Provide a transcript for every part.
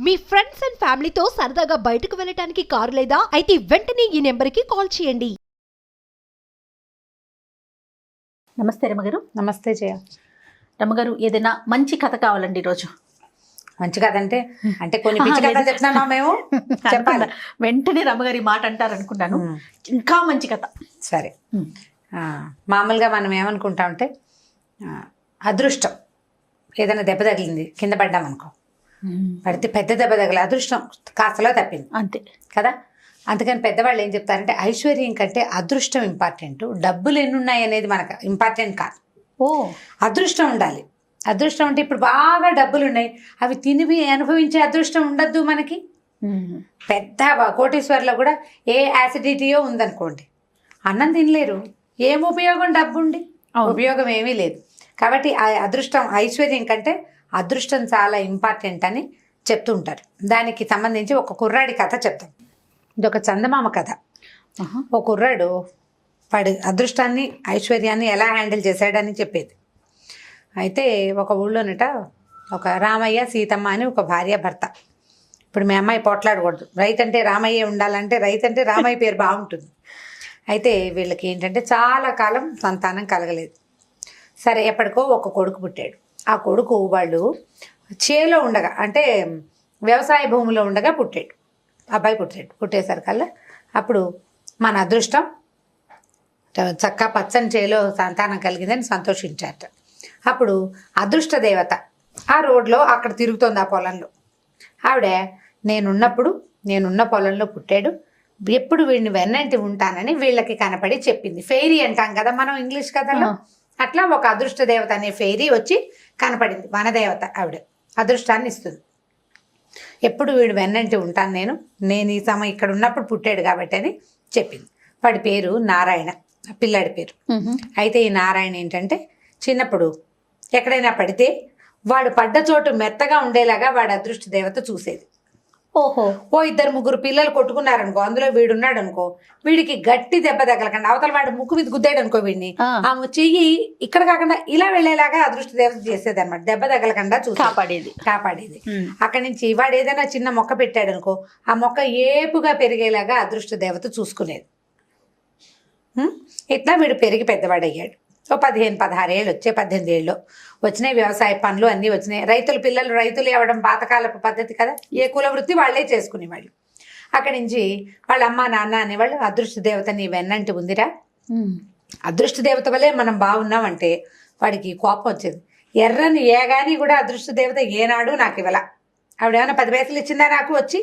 Me friends and ఫ్యామిలీతో సరదాగా బయటకు వెళ్ళటానికి కారు లేదా అయితే వెంటనే ఈ నెంబర్కి కాల్ చేయండి. నమస్తే రమగారు. నమస్తే జయ. రమగారు, ఏదైనా మంచి కథ కావాలండి ఈరోజు. మంచి కథ అంటే కొన్ని పిచ్చి కథలు చెప్తున్నామా మేము? చెప్పాలి. వెంటనే రమగారి మాట అంటారు అనుకున్నాను. ఇంకా మంచి కథ. సరే. మామూలుగా మనం ఏమనుకుంటామంటే అదృష్టం ఏదైనా దెబ్బ తగిలింది, కింద పడ్డామనుకో, పడితే పెద్ద దెబ్బ తగిలి అదృష్టం కాస్తలో తప్పింది అంతే కదా. అందుకని పెద్దవాళ్ళు ఏం చెప్తారంటే ఐశ్వర్యం కంటే అదృష్టం ఇంపార్టెంట్, డబ్బులు ఎన్ని ఉన్నాయి అనేది మనకు ఇంపార్టెంట్ కాదు. అదృష్టం ఉండాలి. అదృష్టం అంటే ఇప్పుడు బాగా డబ్బులు ఉన్నాయి, అవి తినివి అనుభవించే అదృష్టం ఉండద్దు మనకి. పెద్ద కోటీశ్వర్లో కూడా ఏ యాసిడిటీయో ఉందనుకోండి, అన్నం తినలేరు. ఏం ఉపయోగం డబ్బు ఉండి? ఉపయోగం ఏమీ లేదు. కాబట్టి ఆ అదృష్టం ఐశ్వర్యం కంటే అదృష్టం చాలా ఇంపార్టెంట్ అని చెప్తూ ఉంటారు. దానికి సంబంధించి ఒక కుర్రాడి కథ చెప్తాం. ఇది ఒక చందమామ కథ. ఒక కుర్రాడు వాడి అదృష్టాన్ని ఐశ్వర్యాన్ని ఎలా హ్యాండిల్ చేశాడని చెప్పేది. అయితే ఒక ఊళ్ళోనట ఒక రామయ్య సీతమ్మ అని ఒక భార్య భర్త. ఇప్పుడు మీ అమ్మాయి పోట్లాడకూడదు, రైతు అంటే రామయ్య ఉండాలంటే రైతు అంటే రామయ్య పేరు బాగుంటుంది. అయితే వీళ్ళకి ఏంటంటే చాలా కాలం సంతానం కలగలేదు. సరే, ఎప్పటికో ఒక కొడుకు పుట్టాడు. ఆ కొడుకు వాళ్ళు చేలో ఉండగా, అంటే వ్యవసాయ భూమిలో ఉండగా పుట్టాడు. అబ్బాయి పుట్టేసరికల్లా అప్పుడు మన అదృష్టం చక్క పచ్చని చేలో సంతానం కలిగిందని సంతోషించారట. అప్పుడు అదృష్ట దేవత ఆ రోడ్లో అక్కడ తిరుగుతోంది, ఆ పొలంలో. ఆవిడ నేనున్న పొలంలో పుట్టాడు, ఎప్పుడు వీడిని వెన్నంటి ఉంటానని వీళ్ళకి కనపడి చెప్పింది. ఫెయిరీ అంటాం కదా మనం ఇంగ్లీష్ కథలో. అట్లా ఒక అదృష్ట దేవత అనే ఫెయిరీ వచ్చి కనపడింది. వనదేవత ఆవిడ అదృష్టాన్ని ఇస్తుంది. ఎప్పుడు వీడు వెన్నంటి ఉంటాను, నేను ఈ సమయం ఇక్కడ ఉన్నప్పుడు పుట్టాడు కాబట్టి అని చెప్పింది. వాడి పేరు నారాయణ, పిల్లాడి పేరు. అయితే ఈ నారాయణ ఏంటంటే చిన్నప్పుడు ఎక్కడైనా పడితే వాడు పడ్డ చోటు మెత్తగా ఉండేలాగా వాడు అదృష్ట దేవత చూసేది. ఓ 2-3 పిల్లలు కొట్టుకున్నారనుకో, అందులో వీడున్నాడు అనుకో, వీడికి గట్టి దెబ్బ తగలకుండా అవతల వాడు ముక్కు మీద గుద్దాడు అనుకో, వీడిని ఆ చెయ్యి ఇక్కడ కాకుండా ఇలా వెళ్ళేలాగా అదృష్ట దేవత చేసేది అనమాట. దెబ్బ తగలకుండా చూసి కాపాడేది. అక్కడి నుంచి వాడు ఏదైనా చిన్న మొక్క పెట్టాడు అనుకో, ఆ మొక్క ఏపుగా పెరిగేలాగా అదృష్ట దేవత చూసుకునేది. ఇట్లా వీడు పెరిగి పెద్దవాడయ్యాడు. 15-16 ఏళ్ళు వచ్చే, 18 ఏళ్ళు వచ్చినాయి. వ్యవసాయ పనులు అన్నీ వచ్చినాయి. రైతులు అవ్వడం పాతకాలపు పద్ధతి కదా, ఏ కుల వృత్తి వాళ్ళే చేసుకునేవాళ్ళు. అక్కడి నుంచి వాళ్ళ అమ్మ నాన్న అనేవాళ్ళు అదృష్ట దేవత నీ వెన్నంటి ఉందిరా, అదృష్ట దేవత వల్లే మనం బాగున్నామంటే వాడికి కోపం వచ్చేది. ఎర్రని ఏగాని కూడా అదృష్ట దేవత ఏనాడు నాకు ఇవ్వాల, ఆవిడేమైనా 10 పైసలు ఇచ్చిందా నాకు వచ్చి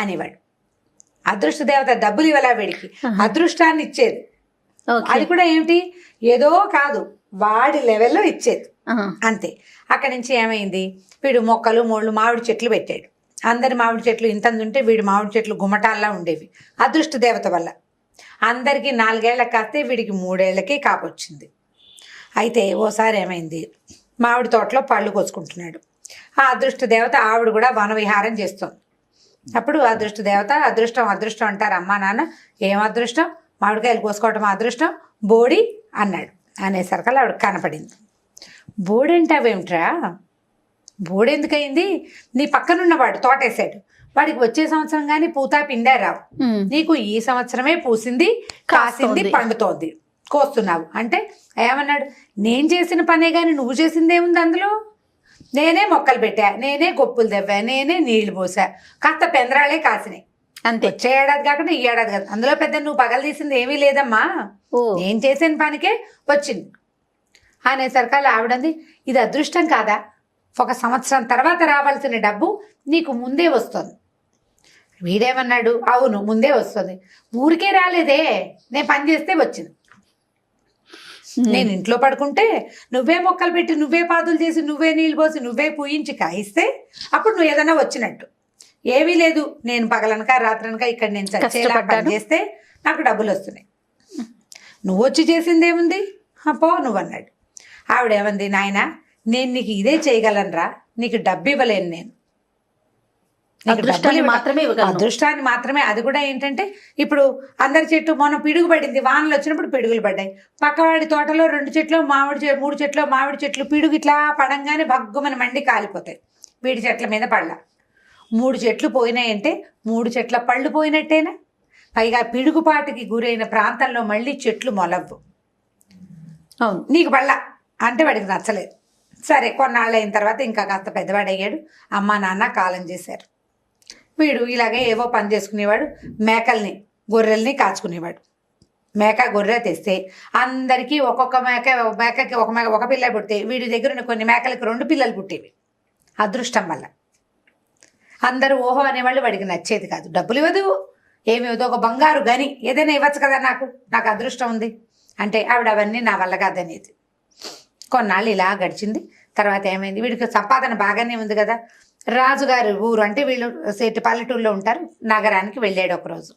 అనేవాడు. అదృష్ట దేవత డబ్బులు ఇవ్వాల, వీడికి అదృష్టాన్ని ఇచ్చేది. అది కూడా ఏమిటి, ఏదో కాదు, వాడి లెవెల్లో ఇచ్చేది అంతే. అక్కడి నుంచి ఏమైంది, వీడు మొక్కలు మామిడి చెట్లు పెట్టాడు. అందరి మామిడి చెట్లు ఇంతంది ఉంటే వీడి మామిడి చెట్లు గుమ్మటాల్లా ఉండేవి. అదృష్ట దేవత వల్ల అందరికీ 4 ఏళ్ళకి కాస్తే వీడికి 3 ఏళ్ళకి కాపొచ్చింది. అయితే ఓసారి ఏమైంది, మామిడి తోటలో పళ్ళు కోసుకుంటున్నాడు. ఆ అదృష్ట దేవత ఆవిడ కూడా వనవిహారం చేస్తుంది. అప్పుడు అదృష్ట దేవత అదృష్టం అంటారు అమ్మా నాన్న. ఏం అదృష్టం, మామిడికాయలు కోసుకోవటం అదృష్టం, బోడి అన్నాడు. అనేసరికల్లా ఆవిడ కనపడింది. బోడి అంటావేమిట్రా, బోడి ఎందుకయింది, నీ పక్కనున్నవాడు తోటేశాడు, వాడికి వచ్చే సంవత్సరం కానీ పూతా పిండా రావు, నీకు ఈ సంవత్సరమే పూసింది కాసింది పండుతోంది, కోస్తున్నావు అంటే ఏమన్నాడు, నేను చేసిన పనే కానీ నువ్వు చేసిందేముంది అందులో, నేనే మొక్కలు పెట్టా, నేనే గొప్పులు దవ్వా, నేనే నీళ్లు పోసా, కాస్త పెందరాలే కాసినాయి అంతే. వచ్చే ఏడాది కాకుండా ఈ ఏడాది కాదు, అందులో పెద్ద నువ్వు పగలు తీసింది ఏమీ లేదమ్మా, నేను చేసిన పనికే వచ్చింది అనేసరికల్లా ఆవిడంది, ఇది అదృష్టం కాదా, 1 సంవత్సరం తర్వాత రావాల్సిన డబ్బు నీకు ముందే వస్తుంది. వీడేమన్నాడు, అవును ముందే వస్తుంది, ఊరికే రాలేదే, నేను పని చేస్తే వచ్చింది. నేను ఇంట్లో పడుకుంటే నువ్వే మొక్కలు పెట్టి, నువ్వే పాదులు చేసి, నువ్వే నీళ్ళు పోసి, నువ్వే పూయించి కాయిస్తే అప్పుడు నువ్వు ఏదైనా వచ్చినట్టు. ఏమీ లేదు, నేను పగలనక రాత్రనక ఇక్కడ నేను చచ్చేలా పని చేస్తే నాకు డబ్బులు వస్తున్నాయి, నువ్వు వచ్చి చేసిందేముంది పో నువ్వు అన్నాడు. ఆవిడేమంది, నాయన నేను నీకు ఇదే చేయగలనరా, నీకు డబ్బు ఇవ్వలేను, నేను అదృష్టాన్ని మాత్రమే. అది కూడా ఏంటంటే ఇప్పుడు అందరి చెట్టు మొన్న పిడుగు పడింది, వానలు వచ్చినప్పుడు పిడుగులు పడ్డాయి. పక్కవాడి తోటలో 2 చెట్లు 3 చెట్లు మామిడి చెట్లు పిడుగు ఇట్లా పడంగానే భగ్గుమని మండి కాలిపోతాయి, వీడి చెట్ల మీద పడలా. 3 చెట్లు పోయినాయంటే 3 చెట్ల పళ్ళు పోయినట్టేనా? పైగా పిడుగుపాటుకి గురైన ప్రాంతంలో మళ్ళీ చెట్లు మొలవ్వు. అవును. నీకు పళ్ళ అంటే వాడికి నచ్చలేదు. సరే, కొన్నాళ్ళు అయిన తర్వాత ఇంకా కాస్త పెద్దవాడయ్యాడు. అమ్మ నాన్న కాలం చేశారు. వీడు ఇలాగే ఏవో పని చేసుకునేవాడు. మేకల్ని గొర్రెల్ని కాచుకునేవాడు. మేక గొర్రె తెస్తే అందరికీ ఒక్కొక్క మేకకి ఒక పిల్ల పుడితే వీడి దగ్గర ఉన్న కొన్ని మేకలకి 2 పిల్లలు పుట్టేవి. అదృష్టం వల్ల అందరూ ఓహో అనేవాళ్ళు. వాడికి నచ్చేది కాదు. డబ్బులు ఇవ్వదు, ఏమి ఇవ్వదు. ఒక బంగారు గని ఏదైనా ఇవ్వచ్చు కదా, నాకు అదృష్టం ఉంది అంటే ఆవిడ అవన్నీ నా వల్ల కాదనేది. కొన్నాళ్ళు ఇలా గడిచింది. తర్వాత ఏమైంది, వీడికి సంపాదన బాగానే ఉంది కదా. రాజుగారి ఊరు అంటే వీళ్ళు సేటి పల్లెటూరులో ఉంటారు. నగరానికి వెళ్ళాడు ఒకరోజు.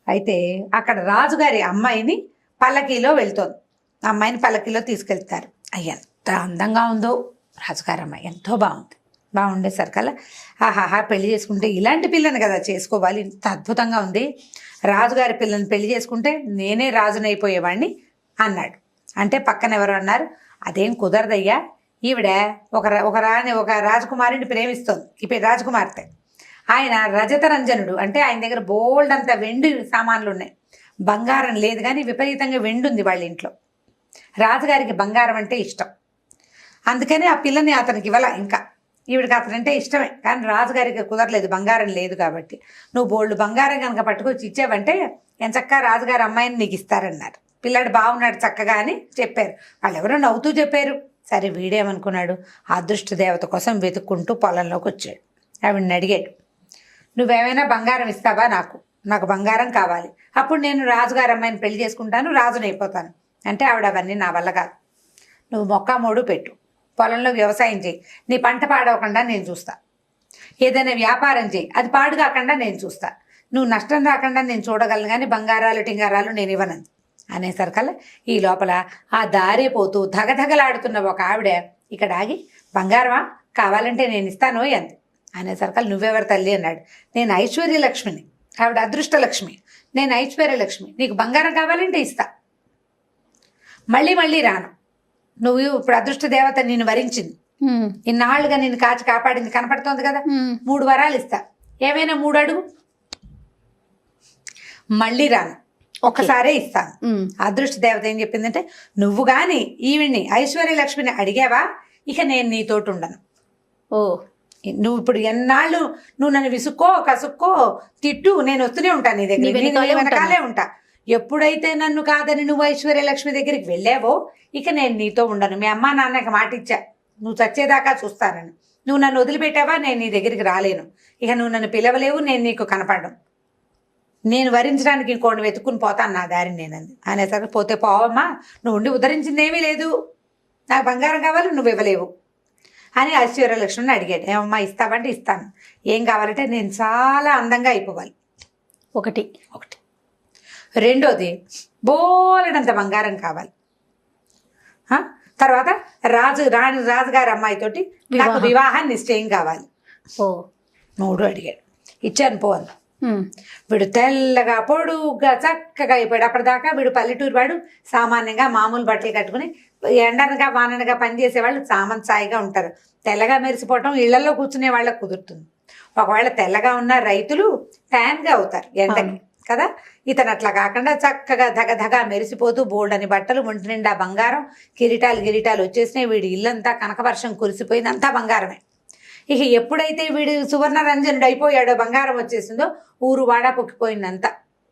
అయితే అక్కడ రాజుగారి అమ్మాయిని పల్లకీలో వెళ్తోంది. అమ్మాయిని పల్లకీలో తీసుకెళ్తారు. ఎంత అందంగా ఉందో రాజుగారి అమ్మాయి, ఎంతో బాగుండేసరికల్లా ఆహాహా పెళ్లి చేసుకుంటే ఇలాంటి పిల్లని కదా చేసుకోవాలి, ఇంత అద్భుతంగా ఉంది, రాజుగారి పిల్లని పెళ్లి చేసుకుంటే నేనే రాజునైపోయేవాడిని అన్నాడు. అంటే పక్కన ఎవరు అన్నారు, అదేం కుదరదయ్యా, ఈవిడ ఒక రాజకుమారిని ప్రేమిస్తోంది. ఇప్పుడు రాజకుమార్తె. ఆయన రజతరంజనుడు, అంటే ఆయన దగ్గర బోల్డ్ అంత వెండి సామాన్లు ఉన్నాయి. బంగారం లేదు కానీ విపరీతంగా వెండి ఉంది వాళ్ళ ఇంట్లో. రాజుగారికి బంగారం అంటే ఇష్టం. అందుకని ఆ పిల్లని అతనికి ఇవ్వాల. ఇంకా ఈవిడికి అతనంటే ఇష్టమే, కానీ రాజుగారికి కుదరలేదు, బంగారం లేదు కాబట్టి. నువ్వు బోల్డ్ బంగారం కనుక పట్టుకొచ్చి ఇచ్చావంటే ఎంచక్కా రాజుగారి అమ్మాయిని నీకు ఇస్తారన్నారు. పిల్లాడు బాగున్నాడు చక్కగా అని చెప్పారు. వాళ్ళు ఎవరో నవ్వుతూ చెప్పారు. సరే, వీడేమనుకున్నాడు, అదృష్ట దేవత కోసం వెతుక్కుంటూ పొలంలోకి వచ్చాడు. ఆవిడని అడిగాడు, నువ్వేమైనా బంగారం ఇస్తావా, నాకు బంగారం కావాలి, అప్పుడు నేను రాజుగారి అమ్మాయిని పెళ్లి చేసుకుంటాను, రాజునైపోతాను అంటే. ఆవిడ అవన్నీ నా వల్ల కాదు, నువ్వు మొక్క మోడు పెట్టు, పొలంలో వ్యవసాయం చేయి, నీ పంట పాడవకుండా నేను చూస్తా, ఏదైనా వ్యాపారం చేయి, అది పాడు కాకుండా నేను చూస్తా, నువ్వు నష్టం రాకుండా నేను చూడగలను, కానీ బంగారాలు టింగారాలు నేను ఇవ్వనంది అనేసరికల్లా ఈ లోపల ఆ దారి పోతూ ధగధగలాడుతున్న ఒక ఆవిడ ఇక్కడ ఆగి, బంగారమా, కావాలంటే నేను ఇస్తాను అంది. అనేసరికల్లా నువ్వెవరు తల్లి అన్నాడు. నేను ఐశ్వర్యలక్ష్మిని, ఆవిడ అదృష్టలక్ష్మి, నేను ఐశ్వర్యలక్ష్మి, నీకు బంగారం కావాలంటే ఇస్తా, మళ్ళీ రాను, నువ్వు ఇప్పుడు అదృష్ట దేవత నిన్ను వరించింది, ఇన్నాళ్ళుగా నిన్ను కాచి కాపాడింది కనపడుతోంది కదా, 3 వరాలు ఇస్తా, ఏమైనా 3 అడుగు, మళ్ళీ రాను, ఒక్కసారే ఇస్తాను. అదృష్ట దేవత ఏం చెప్పిందంటే, నువ్వు గాని ఈవిడ్ని ఐశ్వర్యలక్ష్మిని అడిగావా, ఇక నేను నీతోటి ఉండను. ఓ, నువ్వు ఇప్పుడు ఎన్నాళ్ళు నువ్వు నన్ను విసుక్కో కసుక్కో తిట్టు, నేను వస్తూనే ఉంటాను నీ దగ్గర, వెనకాలే ఉంటా. ఎప్పుడైతే నన్ను కాదని నువ్వు ఐశ్వర్యలక్ష్మి దగ్గరికి వెళ్ళావో ఇక నేను నీతో ఉండను. మీ అమ్మా నాన్నకి మాట ఇచ్చా, నువ్వు చచ్చేదాకా చూస్తానని. నువ్వు నన్ను వదిలిపెట్టావా, నేను నీ దగ్గరికి రాలేను. ఇక నువ్వు నన్ను పిలవలేవు, నేను నీకు కనపడడం, నేను వరించడానికి ఇంకోటి వెతుక్కుని పోతాను నా దారిని నేనంది. అనేసరికి పోతే పోవమ్మా, నువ్వు ఉండి ఉద్ధరించిందేమీ లేదు, నాకు బంగారం కావాలి, నువ్వు ఇవ్వలేవు అని ఐశ్వర్యలక్ష్మిని అడిగాడు. ఏమమ్మా ఇస్తావంటే ఇస్తాను, ఏం కావాలంటే నేను చాలా అందంగా అయిపోవాలి, ఒకటి. రెండోది బోలెడంత బంగారం కావాలి. తర్వాత రాజుగారి అమ్మాయితోటి నాకు వివాహం నిశ్చయం కావాలి. 3 అడిగాడు. ఇచ్చాను పో అన్న. వీడు తెల్లగా పొడుగ్గా చక్కగా అయిపోయాడు. అప్పటిదాకా వీడు పల్లెటూరు వాడు, సామాన్యంగా మామూలు బట్టలు కట్టుకుని ఎండనగా వాననగా పనిచేసేవాళ్ళు సామంతాయిగా ఉంటారు. తెల్లగా మెరిసిపోవటం ఇళ్లలో కూర్చునే వాళ్ళకి కుదురుతుంది. ఒకవేళ తెల్లగా ఉన్న రైతులు ట్యాన్గా అవుతారు ఎండకి కదా. ఇతను అట్లా కాకుండా చక్కగా ధగధగా మెరిసిపోతూ బోల్డని బట్టలు, ఒంటి నిండా బంగారం, కిరీటాలు వచ్చేసినాయి. వీడి ఇల్లంతా కనకవర్షం కురిసిపోయిందంతా బంగారమే. ఇక ఎప్పుడైతే వీడు సువర్ణ రంజనుడు అయిపోయాడో, బంగారం వచ్చేసిందో, ఊరు వాడా పొక్కిపోయిందంతా.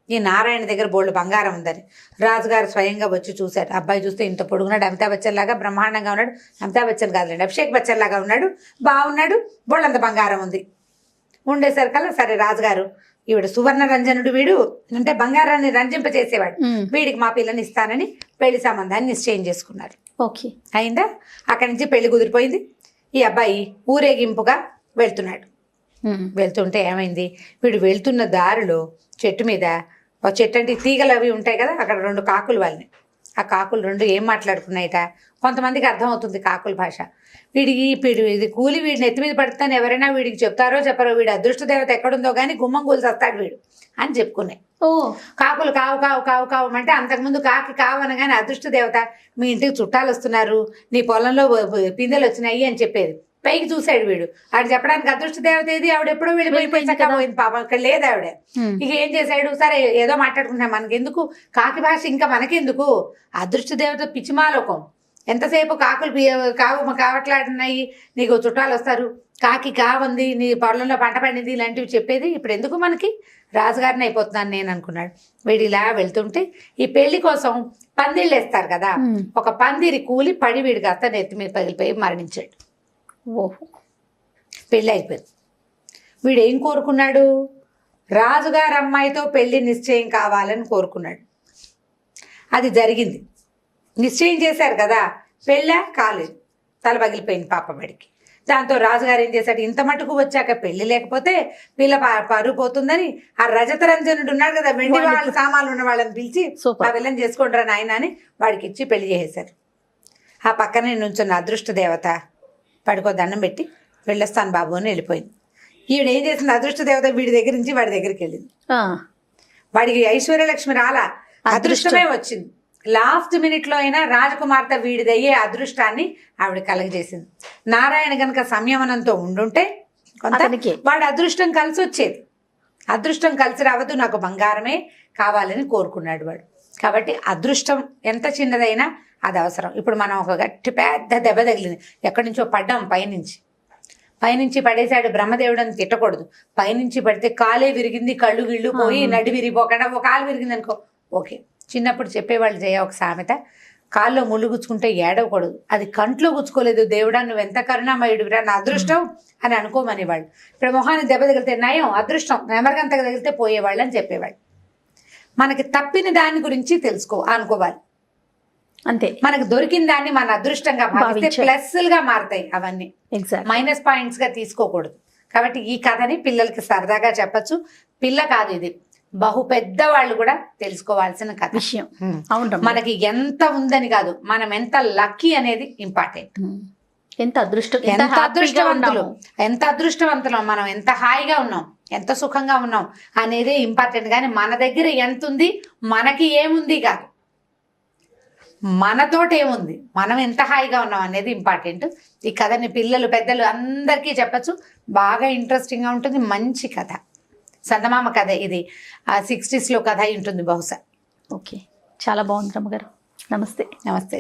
ఈ నారాయణ దగ్గర బోల్డ్ బంగారం ఉందని రాజుగారు స్వయంగా వచ్చి చూశారు. అబ్బాయి చూస్తే ఇంత పొడుగున్నాడు, అమితాబ్ బచ్చన్ లాగా బ్రహ్మాండంగా ఉన్నాడు. అమితాబ్ బచ్చన్ కాదులేండి, అభిషేక్ బచ్చన్ లాగా ఉన్నాడు, బాగున్నాడు, బోల్డంత బంగారం ఉంది. ఉండేసరికల్లా సరే రాజుగారు, ఈవిడ సువర్ణ రంజనుడు, వీడు అంటే బంగారాన్ని రంజింపచేసేవాడు, వీడికి మా పిల్లని ఇస్తానని పెళ్లి సంబంధాన్ని నిశ్చయం చేసుకున్నారు. ఓకే, అయిందా? అక్కడి నుంచి పెళ్లి కుదిరిపోయింది. ఈ అబ్బాయి ఊరేగింపుగా వెళ్తున్నాడు. వెళ్తుంటే ఏమైంది, వీడు వెళ్తున్న దారిలో చెట్టు మీద, చెట్టు అంటే తీగలు అవి ఉంటాయి కదా, అక్కడ 2 కాకులు వాళ్ళని. ఆ కాకులు 2 ఏం మాట్లాడుకున్నాయిట, కొంతమందికి అర్థమవుతుంది కాకుల భాష. ఇది కూలి వీడిని ఎత్తి మీద పడుతాను, ఎవరైనా వీడికి చెప్తారో చెప్పరో, వీడి అదృష్ట దేవత ఎక్కడుందో కానీ గుమ్మం కూలి వస్తాడు వీడు అని చెప్పుకున్నాయి. కాకులు కావు కావు కావు కావు అంటే, అంతకుముందు కాకి కావు అనగానే అదృష్ట దేవత మీ ఇంటికి చుట్టాలు వస్తున్నారు, నీ పొలంలో పిందెలు వచ్చినాయి అని చెప్పేది. పైకి చూశాడు వీడు. ఆడు చెప్పడానికి అదృష్ట దేవత ఏది, ఆవిడ ఎప్పుడో వెళ్ళిపోయింది పాపం, అక్కడ లేదు ఆవిడ. ఇక ఏం చేశాడు, సరే ఏదో మాట్లాడుకుంటాం, మనకెందుకు కాకి భాష, ఇంకా మనకెందుకు, అదృష్ట దేవత పిచ్చిమాలోకం, ఎంతసేపు కాకులు కావట్లాడున్నాయి, నీకు చుట్టాలు వస్తారు, కాకి కావంది, నీ పొలంలో పంట పండింది, ఇలాంటివి చెప్పేది ఇప్పుడు ఎందుకు మనకి, రాజుగారిని అయిపోతున్నాను నేను అనుకున్నాడు. వీడు ఇలా వెళ్తుంటే ఈ పెళ్లి కోసం పందిళ్ళు వేస్తారు కదా, ఒక పందిరి కూలి పడి వీడు కాస్త నెత్తి మీద పగిలిపోయి మరణించాడు. ఓహో, పెళ్ళి అయిపోయింది. వీడు ఏం కోరుకున్నాడు, రాజుగారి అమ్మాయితో పెళ్లి నిశ్చయం కావాలని కోరుకున్నాడు. అది జరిగింది, నిశ్చయం చేశారు కదా, పెళ్ళా కాలేదు, తల పగిలిపోయింది పాపబడికి. దాంతో రాజుగారు ఏం చేశాడు, ఇంత మటుకు వచ్చాక పెళ్లి లేకపోతే పిల్ల పరువు పోతుందని ఆ రజతరంజనుడు ఉన్నాడు కదా, వెండి వాళ్ళ సామాన్లు ఉన్న వాళ్ళని పిలిచి ఆ పిల్లని చేసుకుంటారా నాయన అని వాడికి ఇచ్చి పెళ్లి చేసేశారు. ఆ పక్కనే నుంచున్న అదృష్ట దేవత పడుకో దండం పెట్టి వెళ్ళొస్తాను బాబు అని వెళ్ళిపోయింది. ఈవిడ ఏం చేసింది, అదృష్ట దేవత వీడి దగ్గర నుంచి వాడి దగ్గరికి వెళ్ళింది. వాడికి ఐశ్వర్యలక్ష్మి రాలా, అదృష్టమే వచ్చింది. లాస్ట్ మినిట్లో అయినా రాజకుమార్తె వీడిదయ్యే అదృష్టాన్ని ఆవిడ కలగజేసింది. నారాయణ గనక సంయమనంతో ఉండుంటే కొంత వాడి అదృష్టం కలిసి వచ్చేది. అదృష్టం కలిసి రావద్దు, నాకు బంగారమే కావాలని కోరుకున్నాడు వాడు. కాబట్టి అదృష్టం ఎంత చిన్నదైనా అది అవసరం. ఇప్పుడు మనం ఒక గట్టి పెద్ద దెబ్బ తగిలింది, ఎక్కడి నుంచో పడ్డాం, పైనుంచి పడేశాడు, బ్రహ్మదేవుడు అని తిట్టకూడదు. పైనుంచి పడితే కాలే విరిగింది, కళ్ళు గిళ్ళు పోయి నడి విరిగిపోకుండా ఒక కాలు విరిగింది అనుకో ఓకే. చిన్నప్పుడు చెప్పేవాళ్ళు జయ ఒక సామెత, కాల్లో ముళ్ళు గుచ్చుకుంటే ఏడవకూడదు, అది కంట్లో గుచ్చుకోలేదు, దేవుడా నువ్వు ఎంత కరుణామయుడివిరా, నా అదృష్టం అని అనుకోమనేవాళ్ళు. ఇప్పుడు మొహాన్ని దెబ్బ తగిలితే నయం, అదృష్టం నెమరగంతకు తగిలితే పోయేవాళ్ళు అని చెప్పేవాళ్ళు. మనకి తప్పిన దాని గురించి అనుకోవాలి అంతే. మనకు దొరికిన దాన్ని మన అదృష్టంగా భావిస్తే ప్లస్లుగా మారుతాయి, అవన్నీ మైనస్ పాయింట్స్ గా తీసుకోకూడదు. కాబట్టి ఈ కథని పిల్లలకి సరదాగా చెప్పచ్చు. పిల్ల కాదు, ఇది బహు పెద్ద వాళ్ళు కూడా తెలుసుకోవాల్సిన కథ విషయం. అవును, మనకి ఎంత ఉందని కాదు, మనం ఎంత లక్కీ అనేది ఇంపార్టెంట్. ఎంత అదృష్టవంతులం మనం, ఎంత హాయిగా ఉన్నాం, ఎంత సుఖంగా ఉన్నాం అనేదే ఇంపార్టెంట్. కానీ మన దగ్గర ఎంత ఉంది, మనకి ఏముంది కాదు, మనతోటి ఏముంది, మనం ఎంత హాయిగా ఉన్నాం అనేది ఇంపార్టెంట్. ఈ కథని పిల్లలు పెద్దలు అందరికీ చెప్పచ్చు, బాగా ఇంట్రెస్టింగ్గా ఉంటుంది. మంచి కథ, చందమామ కథ, ఇది 60s లో కథ ఉంటుంది బహుశా. ఓకే, చాలా బాగుంది రమ్మగారు. నమస్తే. నమస్తే.